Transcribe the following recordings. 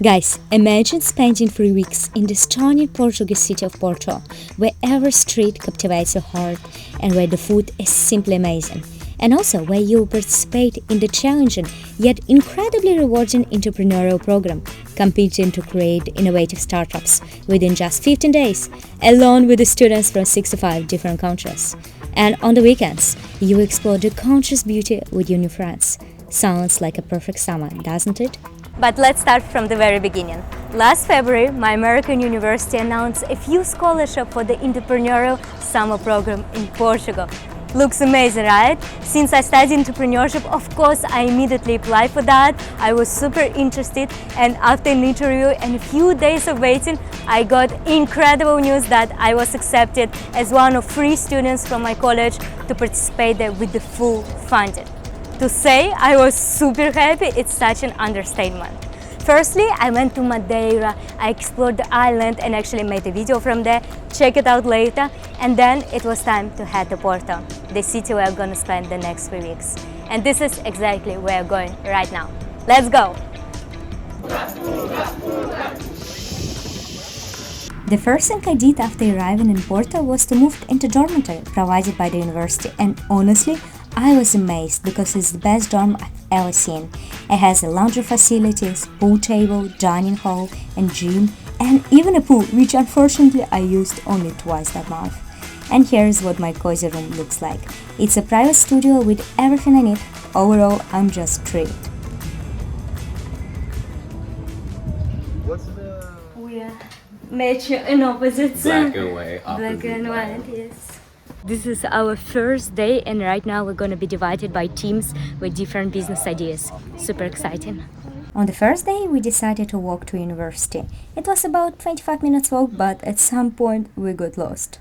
Guys, imagine spending 3 weeks in the stunning Portuguese city of Porto, where every street captivates your heart and where the food is simply amazing. And also where you participate in the challenging yet incredibly rewarding entrepreneurial program, competing to create innovative startups within just 15 days, along with the students from 65 different countries. And on the weekends, you explore the country's beauty with your new friends. Sounds like a perfect summer, doesn't it? But let's start from the very beginning. Last February, my American university announced a few scholarships for the Entrepreneurial summer program in Portugal. Looks amazing, right? Since I studied entrepreneurship, of course, I immediately applied for that. I was super interested, and after an interview and a few days of waiting, I got incredible news that I was accepted as one of 3 students from my college to participate there with the full funding. To say I was super happy, it's such an understatement. Firstly, I went to Madeira, I explored the island and actually made a video from there. Check it out later. And then it was time to head to Porto, the city where I'm gonna spend the next 3 weeks. And this is exactly where I'm going right now. Let's go! The first thing I did after arriving in Porto was to move into dormitory provided by the university, and honestly, I was amazed because it's the best dorm I've ever seen. It has a laundry facilities, pool table, dining hall and gym, and even a pool, which unfortunately I used only twice that month. And here's what my cozy room looks like. It's a private studio with everything I need. Overall, I'm just thrilled. What's the We are match in opposites. black and white? Black and white, yes. This is our first day, and right now we're going to be divided by teams with different business ideas. Super exciting. On the first day, we decided to walk to university. It was about 25 minutes walk, but at some point we got lost.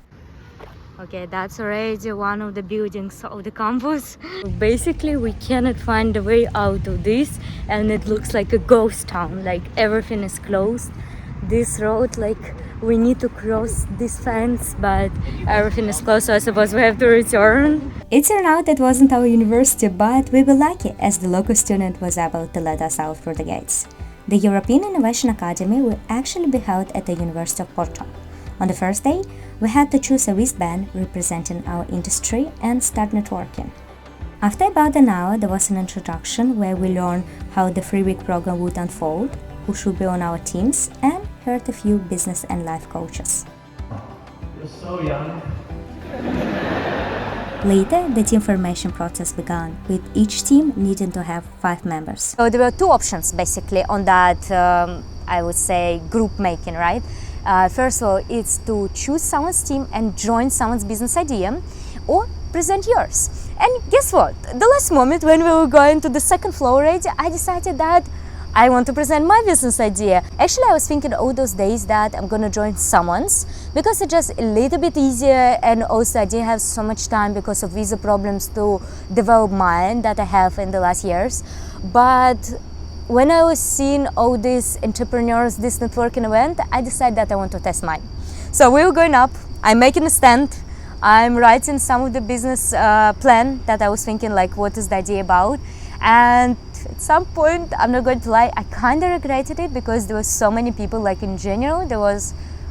Okay, that's already one of the buildings of the campus. Basically, we cannot find the way out of this, and it looks like a ghost town, like everything is closed. This road, like we need to cross this fence, but everything is closed, so I suppose we have to return. It turned out it wasn't our university, but we were lucky as the local student was able to let us out through the gates. The European Innovation Academy will actually be held at the University of Porto. On the first day, we had to choose a wristband representing our industry and start networking. After about an hour, there was an introduction where we learned how the 3-week program would unfold, who should be on our teams, and heard a few business and life coaches. You're so young. Later, the team formation process began, with each team needing to have 5 members. So there were 2 options basically on that, I would say, group making, right? First of all, it's to choose someone's team and join someone's business idea, or present yours. And guess what? The last moment when we were going to the second floor already, I decided that I want to present my business idea. Actually, I was thinking all those days that I'm gonna join someone's because it's just a little bit easier, and also I didn't have so much time because of visa problems to develop mine that I have in the last years. But when I was seeing all these entrepreneurs, this networking event, I decided that I want to test mine. So we were going up, I'm making a stand, I'm writing some of the business plan that I was thinking, like what is the idea about. And at some point, I'm not going to lie, I kind of regretted it because there were so many people. Like in general,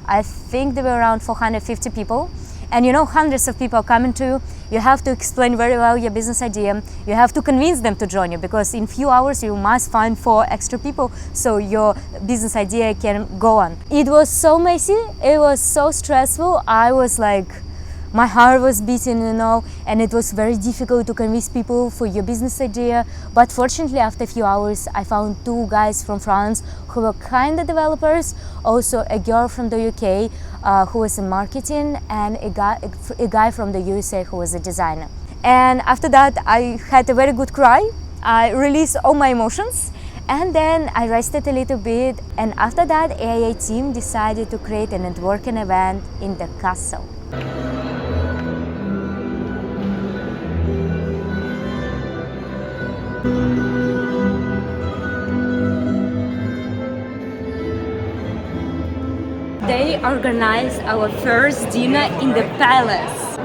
I think there were around 450 people. And you know, hundreds of people are coming to you. You have to explain very well your business idea. You have to convince them to join you, because in few hours you must find 4 extra people so your business idea can go on. It was so messy, it was so stressful. I was like, my heart was beating, you know, and it was very difficult to convince people for your business idea. But fortunately, after a few hours, I found 2 guys from France who were kind of developers, also a girl from the UK who was in marketing, and a guy from the USA who was a designer. And after that, I had a very good cry. I released all my emotions. And then I rested a little bit, and after that, EIA team decided to create a networking event in the castle. They organized our first dinner in the palace.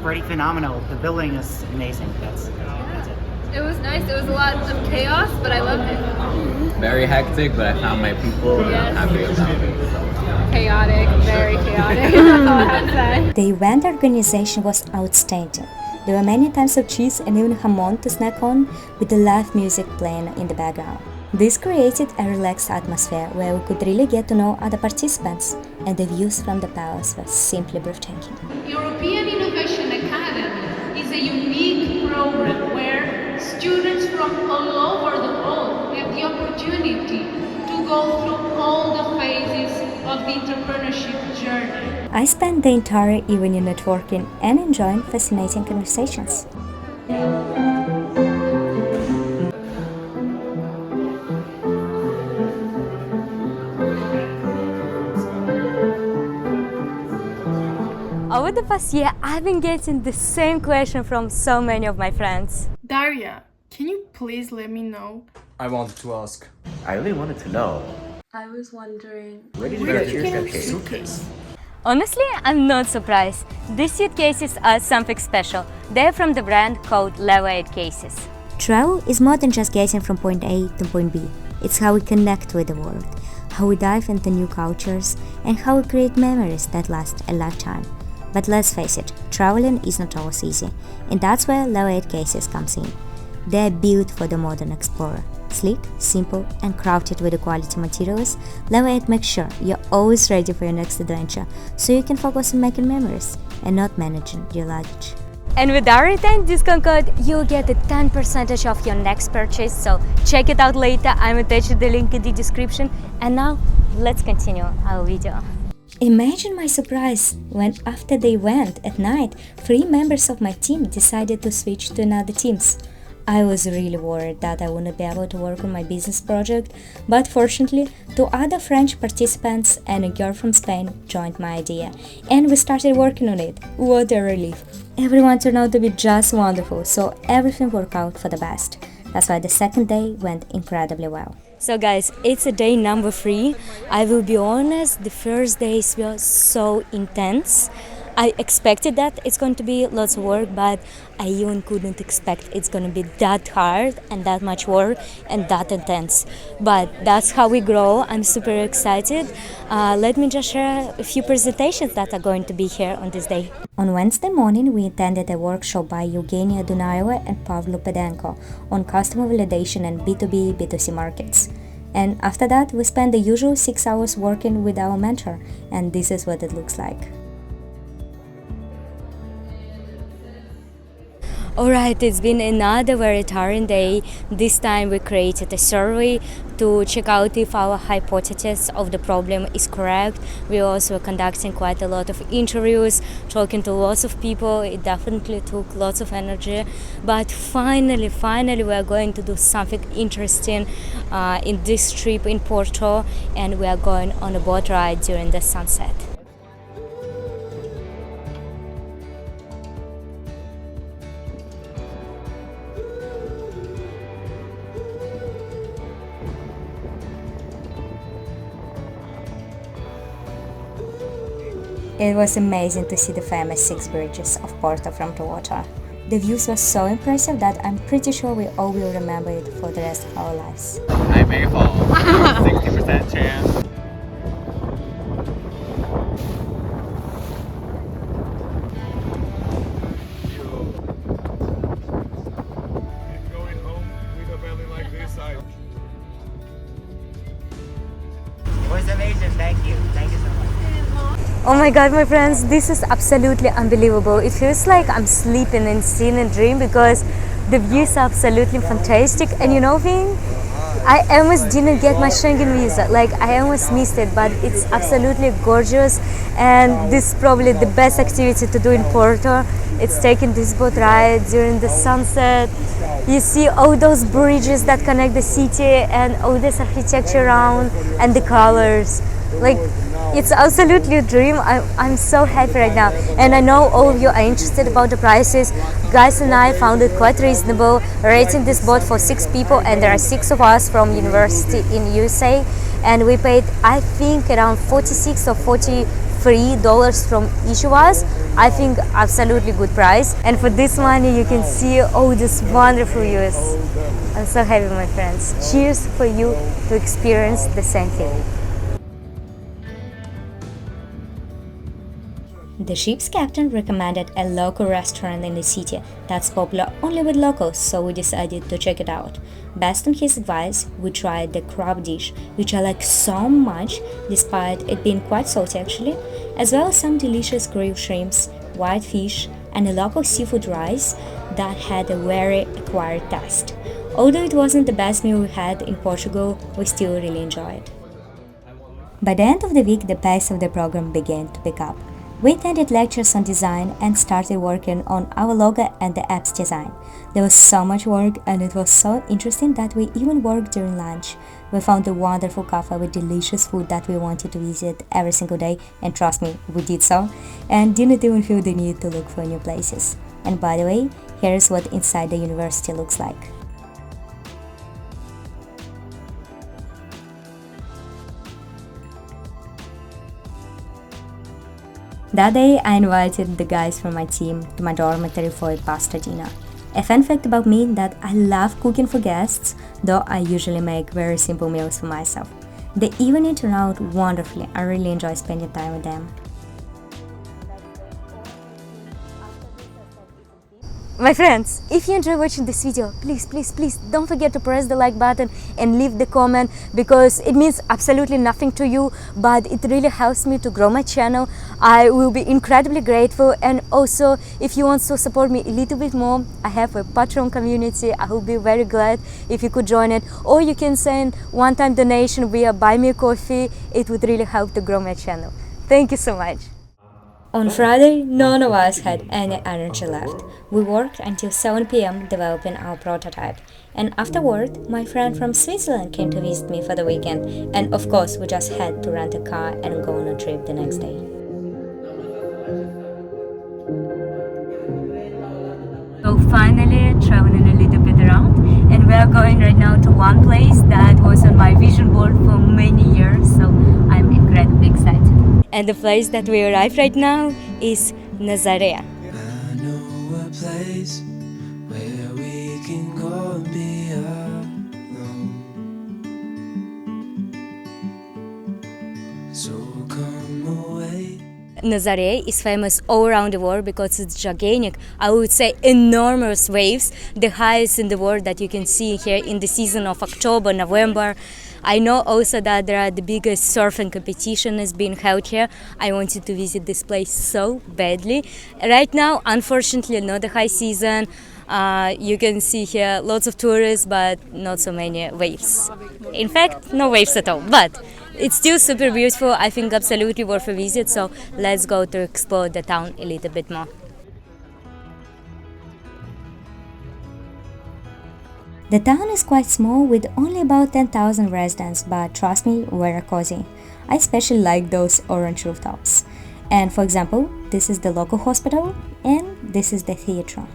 pretty phenomenal. The building is amazing. That's it. It was nice. It was a lot of chaos, but I loved it. Very hectic, but I found my people and I'm happy about it. Chaotic, very chaotic. That's all I have to say. The event organization was outstanding. There were many types of cheese and even hamon to snack on, with the live music playing in the background. This created a relaxed atmosphere where we could really get to know other participants, and the views from the palace were simply breathtaking. European Innovation Academy is a unique program where students from all over the world have the opportunity to go through all the phases of the entrepreneurship journey. I spent the entire evening networking and enjoying fascinating conversations. Over the past year, I've been getting the same question from so many of my friends. Daria, can you please let me know? I wanted to ask. I really wanted to know. I was wondering. Where did you get your suitcase? Honestly, I'm not surprised. These suitcases are something special. They're from the brand called Level 8 cases. Travel is more than just getting from point A to point B. It's how we connect with the world, how we dive into new cultures, and how we create memories that last a lifetime. But let's face it, traveling is not always easy, and that's where Level 8 cases comes in. They're built for the modern explorer. Sleek, simple, and crafted with quality materials, Level 8 makes sure you're always ready for your next adventure, so you can focus on making memories and not managing your luggage. And with our 10 discount code, you'll get a 10% off your next purchase, so check it out later. I'm attaching the link in the description. And now, let's continue our video. Imagine my surprise when, after the event at night, 3 members of my team decided to switch to another teams. I was really worried that I wouldn't be able to work on my business project, but fortunately, 2 other French participants and a girl from Spain joined my idea, and we started working on it. What a relief! Everyone turned out to be just wonderful, so everything worked out for the best. That's why the second day went incredibly well. So guys, it's a day number 3. I will be honest, the first days were so intense. I expected that it's going to be lots of work, but I even couldn't expect it's going to be that hard and that much work and that intense. But that's how we grow. I'm super excited. Let me just share a few presentations that are going to be here on this day. On Wednesday morning, we attended a workshop by Eugenia Dunaeva and Pavlo Pedenko on customer validation and B2B, B2C markets. And after that, we spent the usual 6 hours working with our mentor, and this is what it looks like. Alright, it's been another very tiring day. This time we created a survey to check out if our hypothesis of the problem is correct. We also were conducting quite a lot of interviews, talking to lots of people. It definitely took lots of energy. But finally we are going to do something interesting in this trip in Porto, and we are going on a boat ride during the sunset. It was amazing to see the famous 6 bridges of Porto from the water. The views were so impressive that I'm pretty sure we all will remember it for the rest of our lives. I may fall. 60% chance. Going home with a belly like this, It was amazing. Thank you. Thank you so much. Oh my god, my friends, this is absolutely unbelievable. It feels like I'm sleeping and seeing a dream because the views are absolutely fantastic. And you know thing? I almost didn't get my Schengen visa. Like, I almost missed it, but it's absolutely gorgeous. And this is probably the best activity to do in Porto. It's taking this boat ride during the sunset. You see all those bridges that connect the city and all this architecture around and the colors. Like, it's absolutely a dream. I'm so happy right now, and I know all of you are interested about the prices. Guys and I found it quite reasonable, rating this boat for 6 people, and there are 6 of us from university in USA, and we paid, I think, around 46 or 43 $3 from each of us. I think absolutely good price. And for this money, you can see all these wonderful views. I'm so happy, my friends. Cheers for you to experience the same thing. The ship's captain recommended a local restaurant in the city that's popular only with locals, so we decided to check it out. Based on his advice, we tried the crab dish, which I like so much, despite it being quite salty actually, as well as some delicious grilled shrimps, white fish, and a local seafood rice that had a very acquired taste. Although it wasn't the best meal we had in Portugal, we still really enjoyed it. By the end of the week, the pace of the program began to pick up. We attended lectures on design and started working on our logo and the app's design. There was so much work and it was so interesting that we even worked during lunch. We found a wonderful cafe with delicious food that we wanted to visit every single day, and trust me, we did so, and didn't even feel the need to look for new places. And by the way, here's what inside the university looks like. That day, I invited the guys from my team to my dormitory for a pasta dinner. A fun fact about me that I love cooking for guests, though I usually make very simple meals for myself. The evening turned out wonderfully. I really enjoy spending time with them. My friends, if you enjoy watching this video, please don't forget to press the like button and leave the comment, because it means absolutely nothing to you, but it really helps me to grow my channel. I will be incredibly grateful. And also, if you want to support me a little bit more, I have a Patreon community. I will be very glad if you could join it, or you can send one-time donation via Buy Me a Coffee. It would really help to grow my channel. Thank you so much. On Friday, none of us had any energy left. We worked until 7 p.m. developing our prototype. And afterward, my friend from Switzerland came to visit me for the weekend. And of course, we just had to rent a car and go on a trip the next day. So finally, traveling a little bit around. And we are going right now to one place that was on my vision board for many years. So I'm incredibly excited. And the place that we arrived right now is Nazaré. I know a place where we can go and be alone. So come away. Nazaré is famous all around the world because it's gigantic, I would say enormous waves, the highest in the world that you can see here in the season of October, November. I know also that there are the biggest surfing competition is being held here. I wanted to visit this place so badly. Right now, unfortunately, not the high season. You can see here lots of tourists, but not so many waves. In fact, no waves at all, but it's still super beautiful. I think absolutely worth a visit, so let's go to explore the town a little bit more. The town is quite small with only about 10,000 residents, but trust me, very cozy. I especially like those orange rooftops. And for example, this is the local hospital and this is the theater.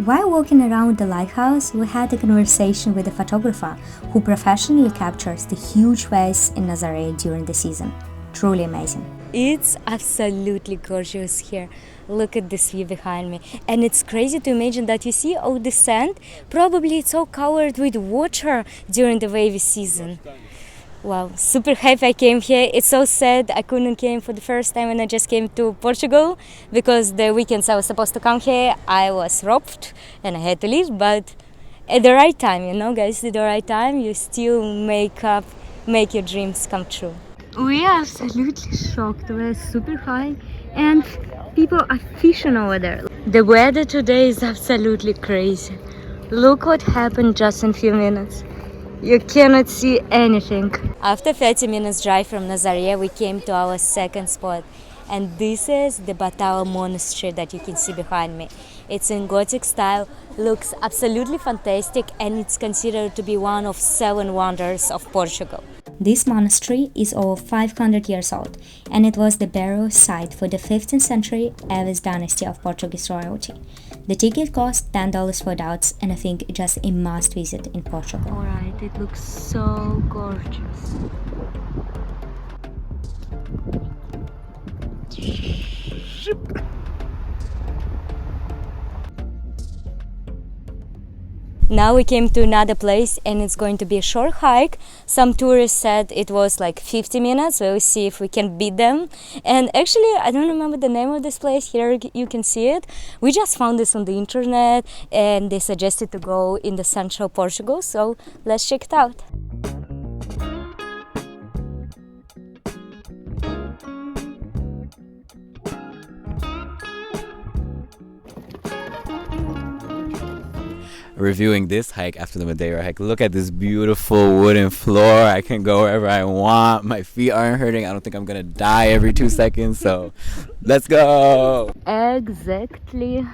While walking around the lighthouse, we had a conversation with a photographer who professionally captures the huge waves in Nazaré during the season. Truly amazing. It's absolutely gorgeous here. Look at this view behind me. And it's crazy to imagine that you see all the sand. Probably it's all covered with water during the wavy season. Wow, super happy I came here. It's so sad I couldn't came for the first time when I just came to Portugal, because the weekends I was supposed to come here, I was robbed and I had to leave. But at the right time, you know, guys, at the right time, you still make your dreams come true. We are absolutely shocked. We're super high and people are fishing over there. The weather today is absolutely crazy. Look what happened just in a few minutes. You cannot see anything. After 30 minutes drive from Nazaré, we came to our second spot. And this is the Batao Monastery that you can see behind me. It's in Gothic style, looks absolutely fantastic, and it's considered to be one of 7 wonders of Portugal. This monastery is over 500 years old, and it was the burial site for the 15th century Aves dynasty of Portuguese royalty. The ticket cost $10 for adults, and I think it's just a must visit in Portugal. Alright, it looks so gorgeous. Now we came to another place and it's going to be a short hike. Some tourists said it was like 50 minutes. We'll see if we can beat them. And actually, I don't remember the name of this place. Here you can see it. We just found this on the internet and they suggested to go in the central Portugal. So let's check it out. Reviewing this hike after the Madeira hike. Look at this beautiful wooden floor. I can go wherever I want. My feet aren't hurting. I don't think I'm gonna die every 2 seconds. So let's go. Exactly.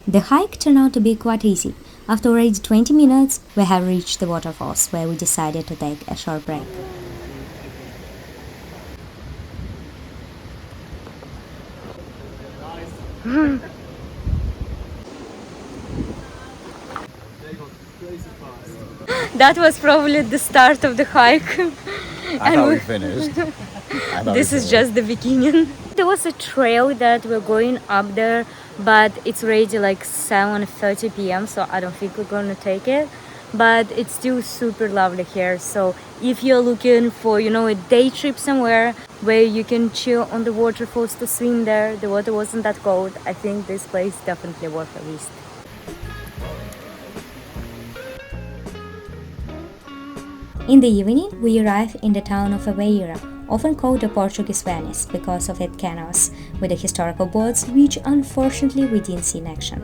The hike turned out to be quite easy. After already 20 minutes, we have reached the waterfalls, where we decided to take a short break. That was probably the start of the hike. I thought we finished. This is just the beginning. There was a trail that we're going up there, but it's already like 7:30 p.m. so I don't think we're gonna take it. But it's still super lovely here. So if you're looking for, a day trip somewhere where you can chill on the waterfalls to swim there, the water wasn't that cold, I think this place is definitely worth a visit. In the evening, we arrived in the town of EIA, often called the Portuguese Venice because of its canals, with the historical boats which unfortunately we didn't see in action.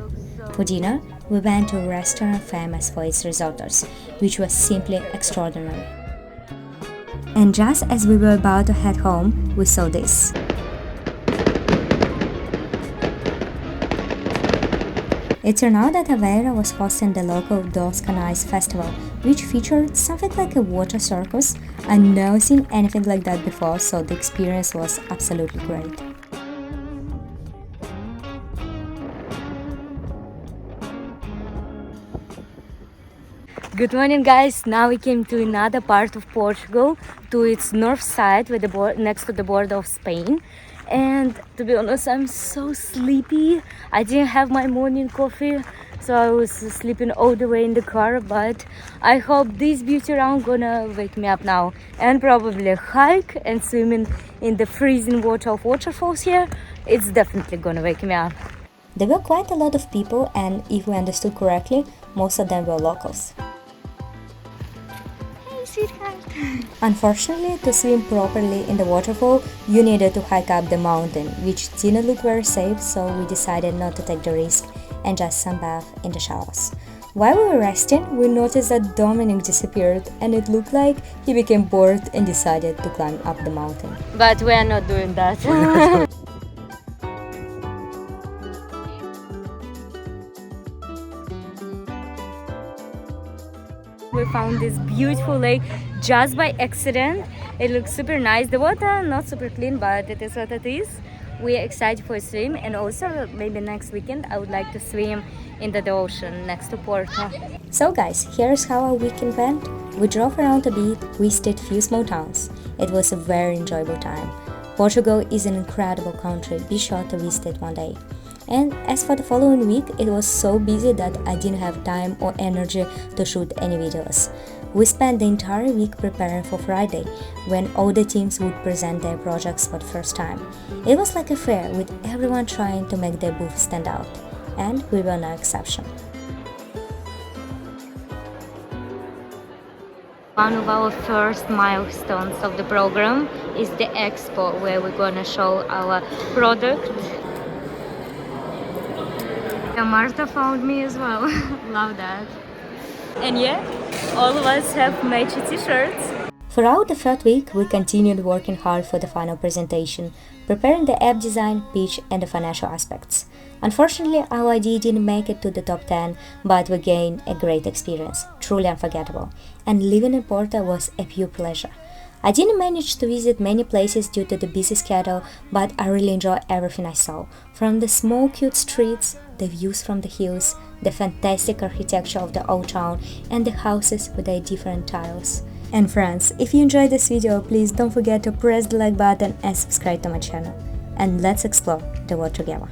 For dinner, we went to a restaurant famous for its risottos, which was simply extraordinary. And just as we were about to head home, we saw this. It turned out that EIA was hosting the local Dos Canais festival, which featured something like a water circus. I'd never seen anything like that before, so the experience was absolutely great. Good morning, guys. Now we came to another part of Portugal, to its north side, with next to the border of Spain. And to be honest, I'm so sleepy. I didn't have my morning coffee, so I was sleeping all the way in the car. But I hope this beauty around gonna wake me up now, and probably hike and swimming in the freezing water of waterfalls here. It's definitely gonna wake me up. There were quite a lot of people, and if we understood correctly, most of them were locals. Unfortunately, to swim properly in the waterfall, you needed to hike up the mountain, which didn't look very safe, so we decided not to take the risk and just sunbathe in the shallows. While we were resting, we noticed that Dominic disappeared, and it looked like he became bored and decided to climb up the mountain. But we are not doing that. We found this beautiful lake just by accident. It looks super nice. The water not super clean, but it is what it is. We are excited for a swim, and also maybe next weekend I would like to swim in the ocean next to Porto. So guys, here's how our weekend went. We drove around a bit, visited few small towns. It was a very enjoyable time. Portugal is an incredible country. Be sure to visit it one day. And as for the following week, it was so busy that I didn't have time or energy to shoot any videos. We spent the entire week preparing for Friday, when all the teams would present their projects for the first time. It was like a fair, with everyone trying to make their booth stand out, and we were no exception. One of our first milestones of the program is the expo, where we're gonna show our product. Marta found me as well. Love that. And yeah, all of us have matchy t-shirts. Throughout the third week, we continued working hard for the final presentation, preparing the app design, pitch, and the financial aspects. Unfortunately, our idea didn't make it to the top 10, but we gained a great experience, truly unforgettable. And living in Porto was a pure pleasure. I didn't manage to visit many places due to the busy schedule, but I really enjoyed everything I saw. From the small cute streets, the views from the hills, the fantastic architecture of the old town, and the houses with their different tiles. And friends, if you enjoyed this video, please don't forget to press the like button and subscribe to my channel. And let's explore the world together.